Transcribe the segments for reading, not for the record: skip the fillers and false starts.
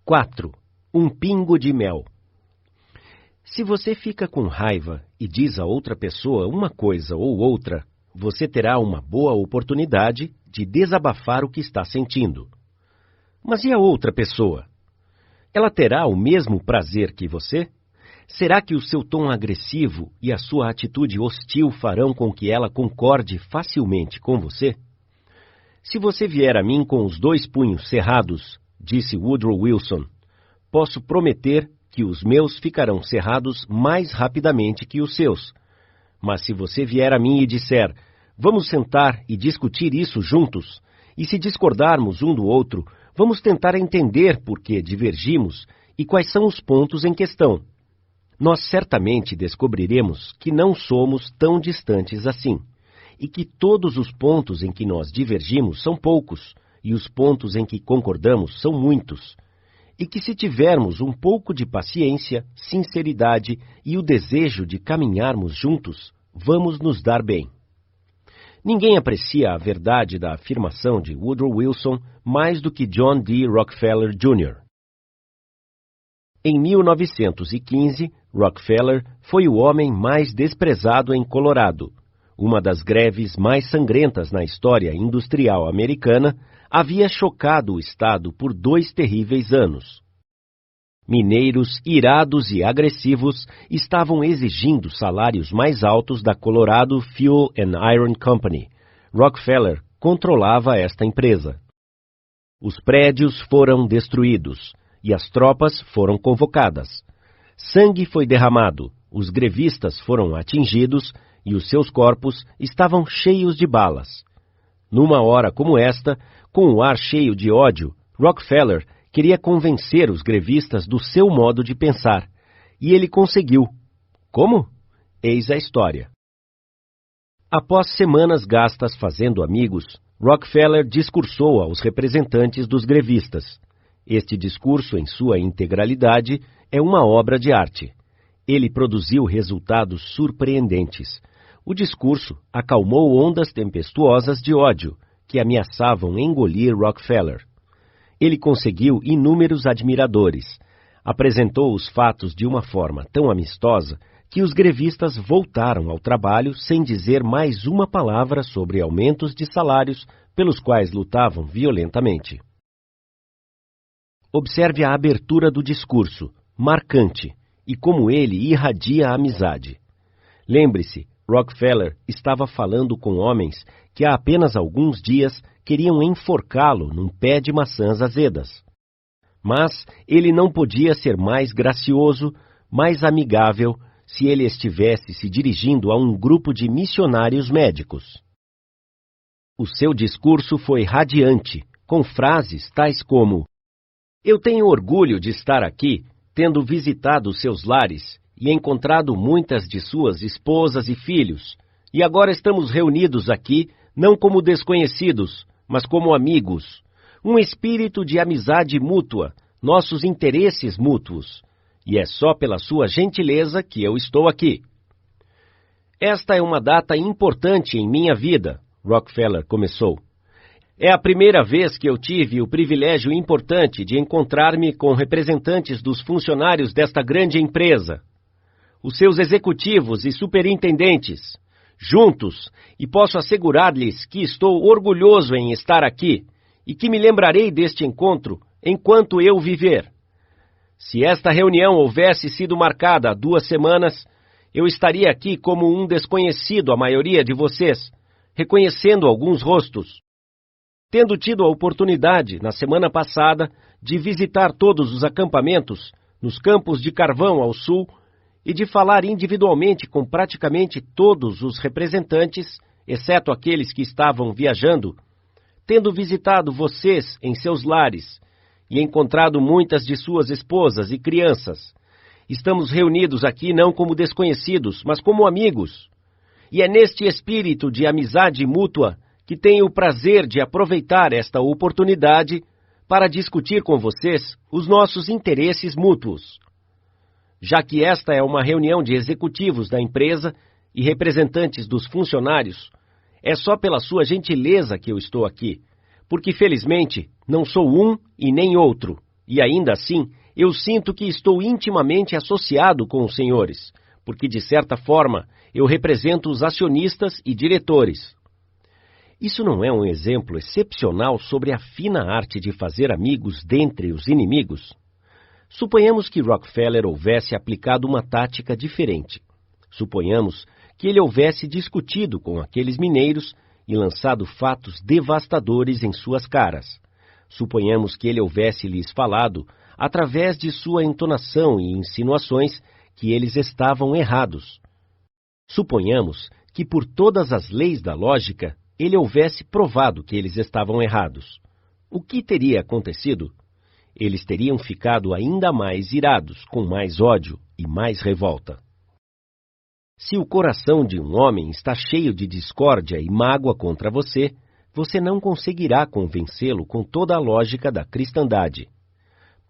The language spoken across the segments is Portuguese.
4. Um pingo de mel. Se você fica com raiva e diz a outra pessoa uma coisa ou outra, você terá uma boa oportunidade de desabafar o que está sentindo. Mas e a outra pessoa? Ela terá o mesmo prazer que você? Será que o seu tom agressivo e a sua atitude hostil farão com que ela concorde facilmente com você? Se você vier a mim com os 2 punhos cerrados, disse Woodrow Wilson, posso prometer que os meus ficarão cerrados mais rapidamente que os seus. Mas se você vier a mim e disser, vamos sentar e discutir isso juntos, e se discordarmos um do outro, vamos tentar entender por que divergimos e quais são os pontos em questão. Nós certamente descobriremos que não somos tão distantes assim, e que todos os pontos em que nós divergimos são poucos, e os pontos em que concordamos são muitos, e que se tivermos um pouco de paciência, sinceridade e o desejo de caminharmos juntos, vamos nos dar bem. Ninguém aprecia a verdade da afirmação de Woodrow Wilson mais do que John D. Rockefeller Jr. Em 1915, Rockefeller foi o homem mais desprezado em Colorado. Uma das greves mais sangrentas na história industrial americana havia chocado o estado por 2 terríveis anos. Mineiros irados e agressivos estavam exigindo salários mais altos da Colorado Fuel and Iron Company. Rockefeller controlava esta empresa. Os prédios foram destruídos e as tropas foram convocadas. Sangue foi derramado, os grevistas foram atingidos e os seus corpos estavam cheios de balas. Numa hora como esta, com o ar cheio de ódio, Rockefeller queria convencer os grevistas do seu modo de pensar, e ele conseguiu. Como? Eis a história. Após semanas gastas fazendo amigos, Rockefeller discursou aos representantes dos grevistas. Este discurso, em sua integralidade, é uma obra de arte. Ele produziu resultados surpreendentes. O discurso acalmou ondas tempestuosas de ódio que ameaçavam engolir Rockefeller. Ele conseguiu inúmeros admiradores. Apresentou os fatos de uma forma tão amistosa que os grevistas voltaram ao trabalho sem dizer mais uma palavra sobre aumentos de salários pelos quais lutavam violentamente. Observe a abertura do discurso, marcante, e como ele irradia a amizade. Lembre-se, Rockefeller estava falando com homens que há apenas alguns dias queriam enforcá-lo num pé de maçãs azedas. Mas ele não podia ser mais gracioso, mais amigável, se ele estivesse se dirigindo a um grupo de missionários médicos. O seu discurso foi radiante, com frases tais como: eu tenho orgulho de estar aqui, tendo visitado seus lares e encontrado muitas de suas esposas e filhos, e agora estamos reunidos aqui, não como desconhecidos, mas como amigos. Um espírito de amizade mútua, nossos interesses mútuos. E é só pela sua gentileza que eu estou aqui. Esta é uma data importante em minha vida, Rockefeller começou. É a primeira vez que eu tive o privilégio importante de encontrar-me com representantes dos funcionários desta grande empresa, os seus executivos e superintendentes, juntos, e posso assegurar-lhes que estou orgulhoso em estar aqui e que me lembrarei deste encontro enquanto eu viver. Se esta reunião houvesse sido marcada há 2 semanas, eu estaria aqui como um desconhecido à maioria de vocês, reconhecendo alguns rostos. Tendo tido a oportunidade, na semana passada, de visitar todos os acampamentos, nos campos de carvão ao sul, e de falar individualmente com praticamente todos os representantes, exceto aqueles que estavam viajando, tendo visitado vocês em seus lares e encontrado muitas de suas esposas e crianças, estamos reunidos aqui não como desconhecidos, mas como amigos. E é neste espírito de amizade mútua que tenho o prazer de aproveitar esta oportunidade para discutir com vocês os nossos interesses mútuos. Já que esta é uma reunião de executivos da empresa e representantes dos funcionários, é só pela sua gentileza que eu estou aqui, porque felizmente não sou um e nem outro, E ainda assim, eu sinto que estou intimamente associado com os senhores, porque de certa forma eu represento os acionistas e diretores. Isso não é um exemplo excepcional sobre a fina arte de fazer amigos dentre os inimigos? Suponhamos que Rockefeller houvesse aplicado uma tática diferente. Suponhamos que ele houvesse discutido com aqueles mineiros e lançado fatos devastadores em suas caras. Suponhamos que ele houvesse lhes falado, através de sua entonação e insinuações, que eles estavam errados. Suponhamos que, por todas as leis da lógica, ele houvesse provado que eles estavam errados. O que teria acontecido? Eles teriam ficado ainda mais irados, com mais ódio e mais revolta. Se o coração de um homem está cheio de discórdia e mágoa contra você, você não conseguirá convencê-lo com toda a lógica da cristandade.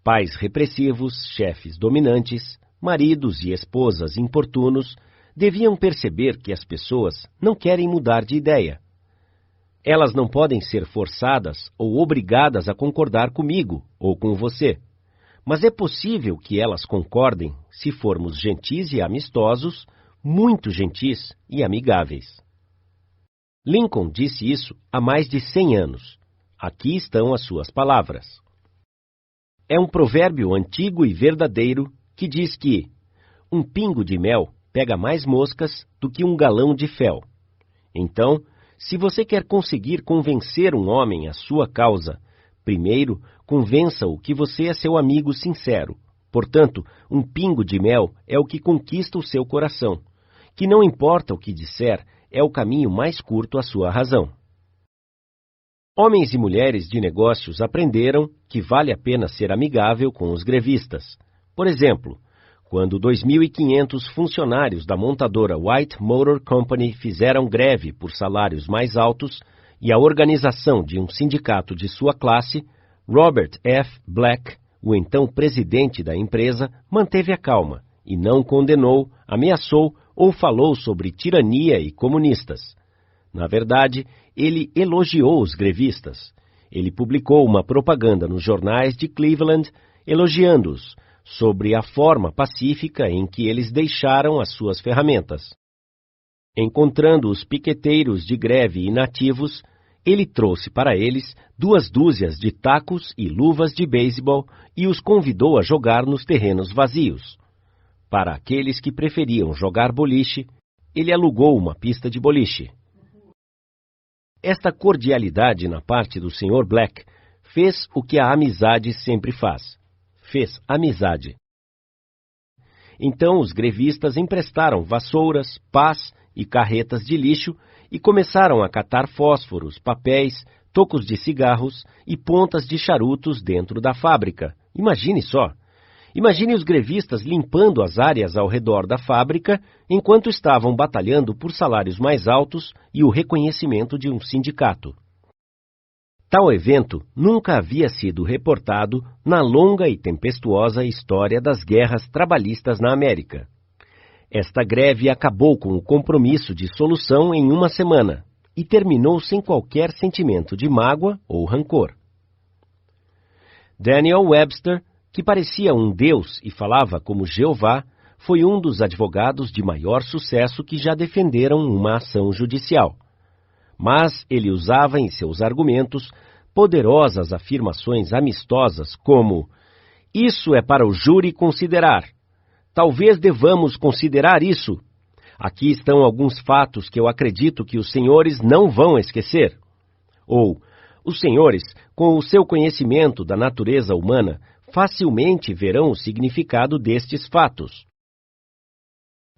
Pais repressivos, chefes dominantes, maridos e esposas importunos deviam perceber que as pessoas não querem mudar de ideia. Elas não podem ser forçadas ou obrigadas a concordar comigo ou com você, mas é possível que elas concordem se formos gentis e amistosos, muito gentis e amigáveis. Lincoln disse isso há mais de 100 anos. Aqui estão as suas palavras. É um provérbio antigo e verdadeiro que diz que um pingo de mel pega mais moscas do que um galão de fel. Então, se você quer conseguir convencer um homem à sua causa, primeiro convença-o que você é seu amigo sincero. Portanto, um pingo de mel é o que conquista o seu coração, que não importa o que disser, é o caminho mais curto à sua razão. Homens e mulheres de negócios aprenderam que vale a pena ser amigável com os grevistas. Por exemplo, quando 2.500 funcionários da montadora White Motor Company fizeram greve por salários mais altos e a organização de um sindicato de sua classe, Robert F. Black, o então presidente da empresa, manteve a calma e não condenou, ameaçou ou falou sobre tirania e comunistas. Na verdade, ele elogiou os grevistas. Ele publicou uma propaganda nos jornais de Cleveland elogiando-os, sobre a forma pacífica em que eles deixaram as suas ferramentas. Encontrando os piqueteiros de greve inativos, ele trouxe para eles 2 dúzias de tacos e luvas de beisebol e os convidou a jogar nos terrenos vazios. Para aqueles que preferiam jogar boliche, ele alugou uma pista de boliche. Esta cordialidade na parte do Sr. Black fez o que a amizade sempre faz. Fez amizade. Então os grevistas emprestaram vassouras, pás e carretas de lixo e começaram a catar fósforos, papéis, tocos de cigarros e pontas de charutos dentro da fábrica. Imagine só! Imagine os grevistas limpando as áreas ao redor da fábrica enquanto estavam batalhando por salários mais altos e o reconhecimento de um sindicato. Tal evento nunca havia sido reportado na longa e tempestuosa história das guerras trabalhistas na América. Esta greve acabou com o compromisso de solução em uma semana e terminou sem qualquer sentimento de mágoa ou rancor. Daniel Webster, que parecia um deus e falava como Jeová, foi um dos advogados de maior sucesso que já defenderam uma ação judicial. Mas ele usava em seus argumentos poderosas afirmações amistosas como: isso é para o júri considerar. Talvez devamos considerar isso. Aqui estão alguns fatos que eu acredito que os senhores não vão esquecer. Ou, os senhores, com o seu conhecimento da natureza humana, facilmente verão o significado destes fatos.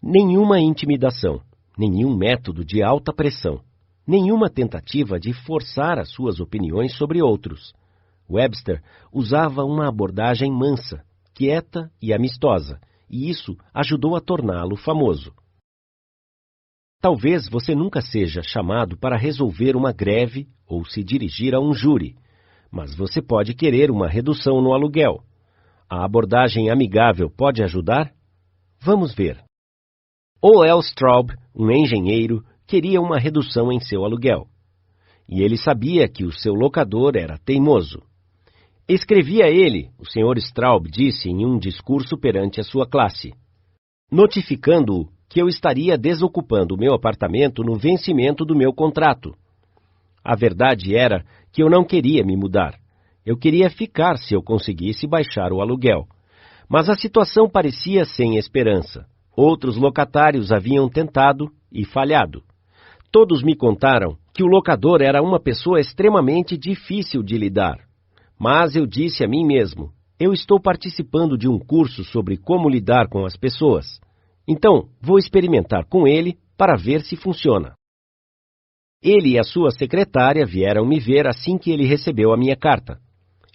Nenhuma intimidação, nenhum método de alta pressão, nenhuma tentativa de forçar as suas opiniões sobre outros. Webster usava uma abordagem mansa, quieta e amistosa, e isso ajudou a torná-lo famoso. Talvez você nunca seja chamado para resolver uma greve ou se dirigir a um júri, mas você pode querer uma redução no aluguel. A abordagem amigável pode ajudar? Vamos ver. O.L. Straub, um engenheiro, queria uma redução em seu aluguel. E ele sabia que o seu locador era teimoso. Escrevi a ele, o Sr. Straub disse em um discurso perante a sua classe, notificando-o que eu estaria desocupando o meu apartamento no vencimento do meu contrato. A verdade era que eu não queria me mudar. Eu queria ficar se eu conseguisse baixar o aluguel. Mas a situação parecia sem esperança. Outros locatários haviam tentado e falhado. Todos me contaram que o locador era uma pessoa extremamente difícil de lidar. Mas eu disse a mim mesmo, eu estou participando de um curso sobre como lidar com as pessoas. Então, vou experimentar com ele para ver se funciona. Ele e a sua secretária vieram me ver assim que ele recebeu a minha carta.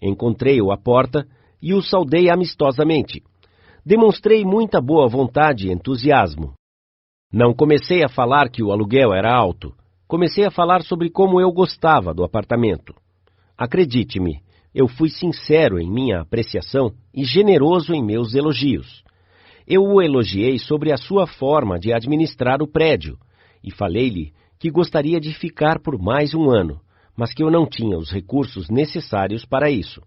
Encontrei-o à porta e o saudei amistosamente. Demonstrei muita boa vontade e entusiasmo. Não comecei a falar que o aluguel era alto. Comecei a falar sobre como eu gostava do apartamento. Acredite-me, eu fui sincero em minha apreciação e generoso em meus elogios. Eu o elogiei sobre a sua forma de administrar o prédio e falei-lhe que gostaria de ficar por mais um ano, mas que eu não tinha os recursos necessários para isso.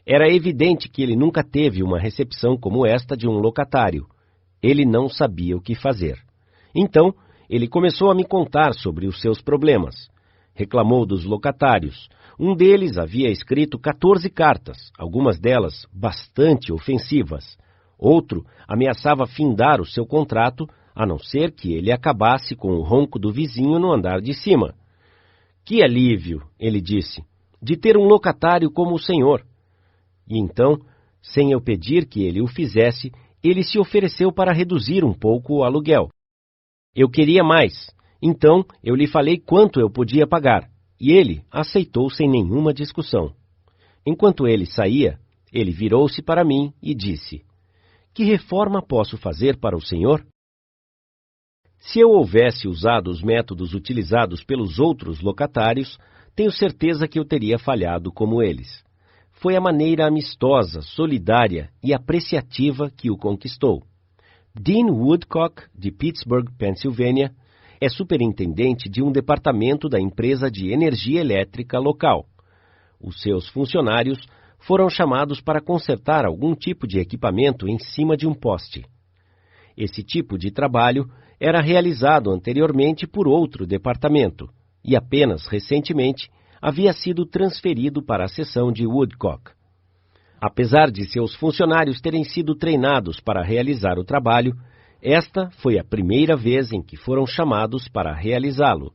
Era evidente que ele nunca teve uma recepção como esta de um locatário. Ele não sabia o que fazer. Então, ele começou a me contar sobre os seus problemas. Reclamou dos locatários. Um deles havia escrito 14 cartas, algumas delas bastante ofensivas. Outro ameaçava findar o seu contrato, a não ser que ele acabasse com o ronco do vizinho no andar de cima. Que alívio, ele disse, de ter um locatário como o senhor. E então, sem eu pedir que ele o fizesse, ele se ofereceu para reduzir um pouco o aluguel. Eu queria mais, então eu lhe falei quanto eu podia pagar, e ele aceitou sem nenhuma discussão. Enquanto ele saía, ele virou-se para mim e disse, que reforma posso fazer para o senhor? Se eu houvesse usado os métodos utilizados pelos outros locatários, tenho certeza que eu teria falhado como eles. Foi a maneira amistosa, solidária e apreciativa que o conquistou. Dean Woodcock, de Pittsburgh, Pensilvânia, é superintendente de um departamento da empresa de energia elétrica local. Os seus funcionários foram chamados para consertar algum tipo de equipamento em cima de um poste. Esse tipo de trabalho era realizado anteriormente por outro departamento e apenas recentemente havia sido transferido para a seção de Woodcock. Apesar de seus funcionários terem sido treinados para realizar o trabalho, esta foi a primeira vez em que foram chamados para realizá-lo.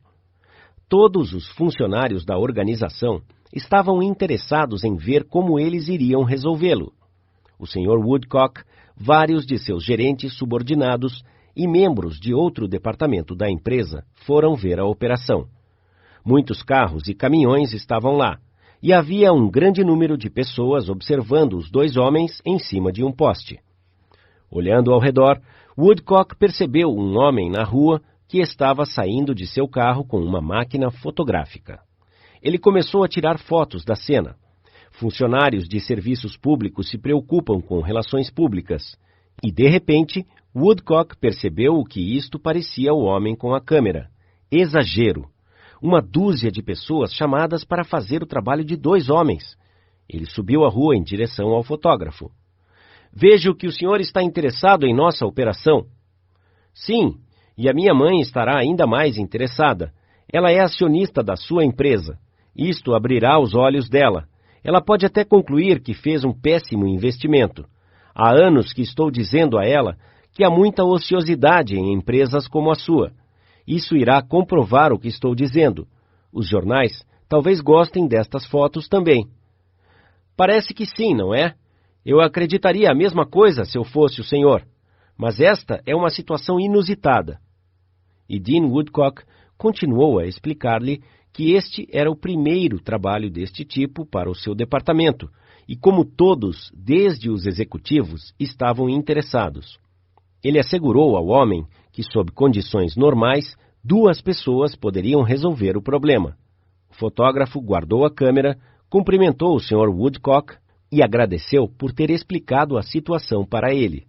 Todos os funcionários da organização estavam interessados em ver como eles iriam resolvê-lo. O Sr. Woodcock, vários de seus gerentes subordinados e membros de outro departamento da empresa foram ver a operação. Muitos carros e caminhões estavam lá, e havia um grande número de pessoas observando os dois homens em cima de um poste. Olhando ao redor, Woodcock percebeu um homem na rua que estava saindo de seu carro com uma máquina fotográfica. Ele começou a tirar fotos da cena. Funcionários de serviços públicos se preocupam com relações públicas. E, de repente, Woodcock percebeu o que isto parecia o homem com a câmera. Exagero. Uma dúzia de pessoas chamadas para fazer o trabalho de dois homens. Ele subiu a rua em direção ao fotógrafo. Vejo que o senhor está interessado em nossa operação. Sim, e a minha mãe estará ainda mais interessada. Ela é acionista da sua empresa. Isto abrirá os olhos dela. Ela pode até concluir que fez um péssimo investimento. Há anos que estou dizendo a ela que há muita ociosidade em empresas como a sua. Isso irá comprovar o que estou dizendo. Os jornais talvez gostem destas fotos também. Parece que sim, não é? Eu acreditaria a mesma coisa se eu fosse o senhor. Mas esta é uma situação inusitada. E Dean Woodcock continuou a explicar-lhe que este era o primeiro trabalho deste tipo para o seu departamento, e como todos, desde os executivos, estavam interessados. Ele assegurou ao homem que, sob condições normais, 2 pessoas poderiam resolver o problema. O fotógrafo guardou a câmera, cumprimentou o Sr. Woodcock e agradeceu por ter explicado a situação para ele.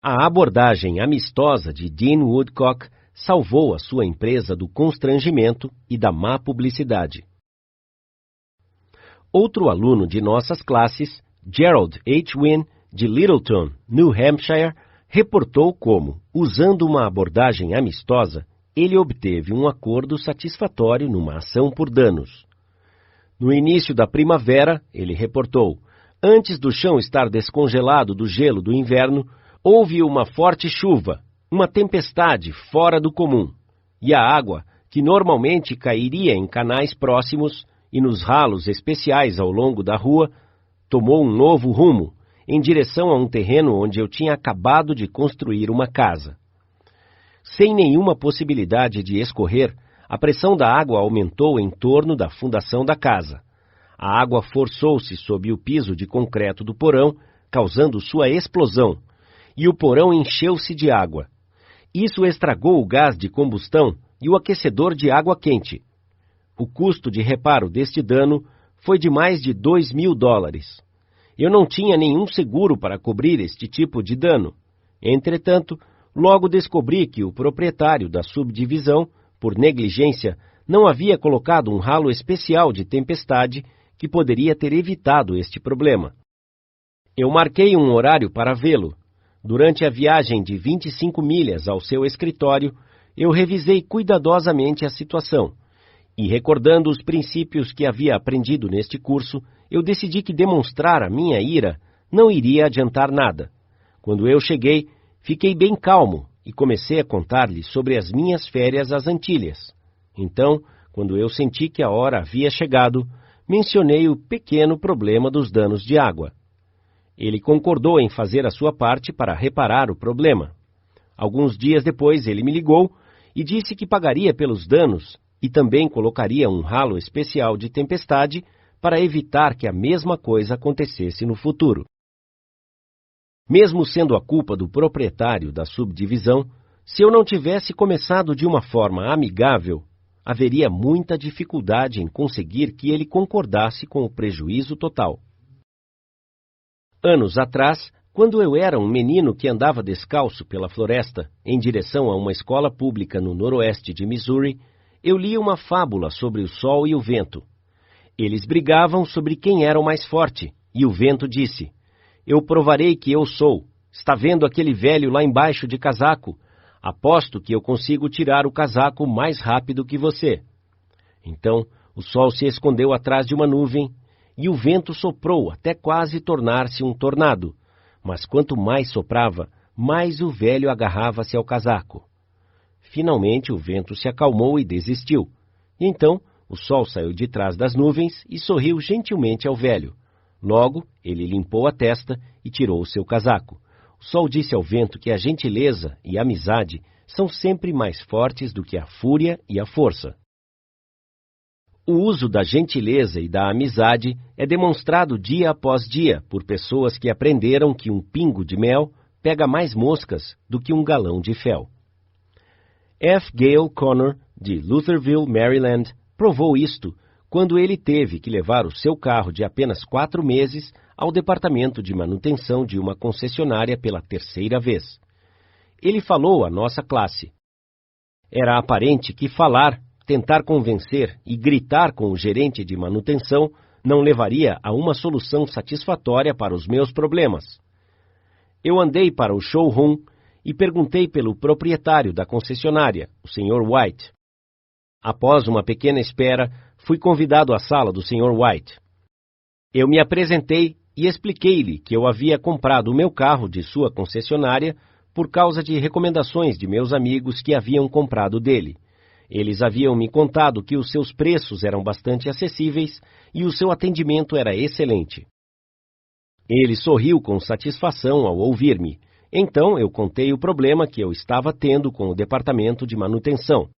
A abordagem amistosa de Dean Woodcock salvou a sua empresa do constrangimento e da má publicidade. Outro aluno de nossas classes, Gerald H. Wynne, de Littleton, New Hampshire, reportou como, usando uma abordagem amistosa, ele obteve um acordo satisfatório numa ação por danos. No início da primavera, ele reportou, antes do chão estar descongelado do gelo do inverno, houve uma forte chuva, uma tempestade fora do comum, e a água, que normalmente cairia em canais próximos e nos ralos especiais ao longo da rua, tomou um novo rumo, em direção a um terreno onde eu tinha acabado de construir uma casa. Sem nenhuma possibilidade de escorrer, a pressão da água aumentou em torno da fundação da casa. A água forçou-se sob o piso de concreto do porão, causando sua explosão, e o porão encheu-se de água. Isso estragou o gás de combustão e o aquecedor de água quente. O custo de reparo deste dano foi de mais de $2.000. Eu não tinha nenhum seguro para cobrir este tipo de dano. Entretanto, logo descobri que o proprietário da subdivisão, por negligência, não havia colocado um ralo especial de tempestade que poderia ter evitado este problema. Eu marquei um horário para vê-lo. Durante a viagem de 25 milhas ao seu escritório, eu revisei cuidadosamente a situação. E recordando os princípios que havia aprendido neste curso, eu decidi que demonstrar a minha ira não iria adiantar nada. Quando eu cheguei, fiquei bem calmo e comecei a contar-lhe sobre as minhas férias às Antilhas. Então, quando eu senti que a hora havia chegado, mencionei o pequeno problema dos danos de água. Ele concordou em fazer a sua parte para reparar o problema. Alguns dias depois, ele me ligou e disse que pagaria pelos danos e também colocaria um ralo especial de tempestade para evitar que a mesma coisa acontecesse no futuro. Mesmo sendo a culpa do proprietário da subdivisão, se eu não tivesse começado de uma forma amigável, haveria muita dificuldade em conseguir que ele concordasse com o prejuízo total. Anos atrás, quando eu era um menino que andava descalço pela floresta, em direção a uma escola pública no noroeste de Missouri, eu li uma fábula sobre o sol e o vento. Eles brigavam sobre quem era o mais forte, e o vento disse, eu provarei que eu sou. Está vendo aquele velho lá embaixo de casaco? Aposto que eu consigo tirar o casaco mais rápido que você. Então, o sol se escondeu atrás de uma nuvem, e o vento soprou até quase tornar-se um tornado. Mas quanto mais soprava, mais o velho agarrava-se ao casaco. Finalmente o vento se acalmou e desistiu. E então o sol saiu de trás das nuvens e sorriu gentilmente ao velho. Logo, ele limpou a testa e tirou o seu casaco. O sol disse ao vento que a gentileza e a amizade são sempre mais fortes do que a fúria e a força. O uso da gentileza e da amizade é demonstrado dia após dia por pessoas que aprenderam que um pingo de mel pega mais moscas do que um galão de fel. F. Gale Connor, de Lutherville, Maryland, provou isto quando ele teve que levar o seu carro de apenas 4 meses ao departamento de manutenção de uma concessionária pela 3ª vez. Ele falou à nossa classe. Era aparente que falar, tentar convencer e gritar com o gerente de manutenção não levaria a uma solução satisfatória para os meus problemas. Eu andei para o showroom e perguntei pelo proprietário da concessionária, o Sr. White. Após uma pequena espera, fui convidado à sala do Sr. White. Eu me apresentei e expliquei-lhe que eu havia comprado o meu carro de sua concessionária por causa de recomendações de meus amigos que haviam comprado dele. Eles haviam me contado que os seus preços eram bastante acessíveis e o seu atendimento era excelente. Ele sorriu com satisfação ao ouvir-me. Então eu contei o problema que eu estava tendo com o departamento de manutenção.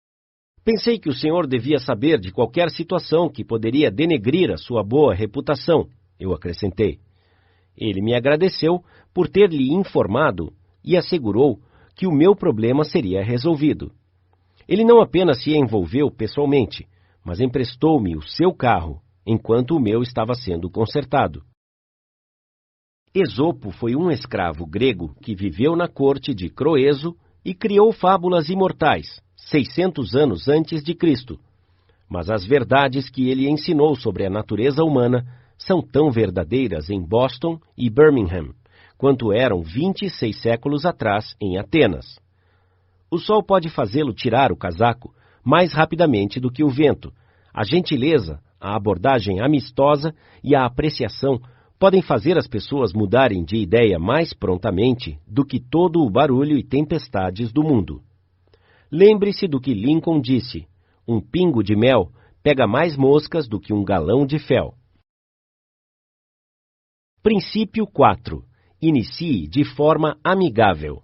Pensei que o senhor devia saber de qualquer situação que poderia denegrir a sua boa reputação, eu acrescentei. Ele me agradeceu por ter lhe informado e assegurou que o meu problema seria resolvido. Ele não apenas se envolveu pessoalmente, mas emprestou-me o seu carro, enquanto o meu estava sendo consertado. Esopo foi um escravo grego que viveu na corte de Croeso e criou fábulas imortais, 600 anos antes de Cristo. Mas as verdades que ele ensinou sobre a natureza humana são tão verdadeiras em Boston e Birmingham, quanto eram 26 séculos atrás em Atenas. O sol pode fazê-lo tirar o casaco mais rapidamente do que o vento. A gentileza, a abordagem amistosa e a apreciação podem fazer as pessoas mudarem de ideia mais prontamente do que todo o barulho e tempestades do mundo. Lembre-se do que Lincoln disse: um pingo de mel pega mais moscas do que um galão de fel. Princípio 4. Inicie de forma amigável.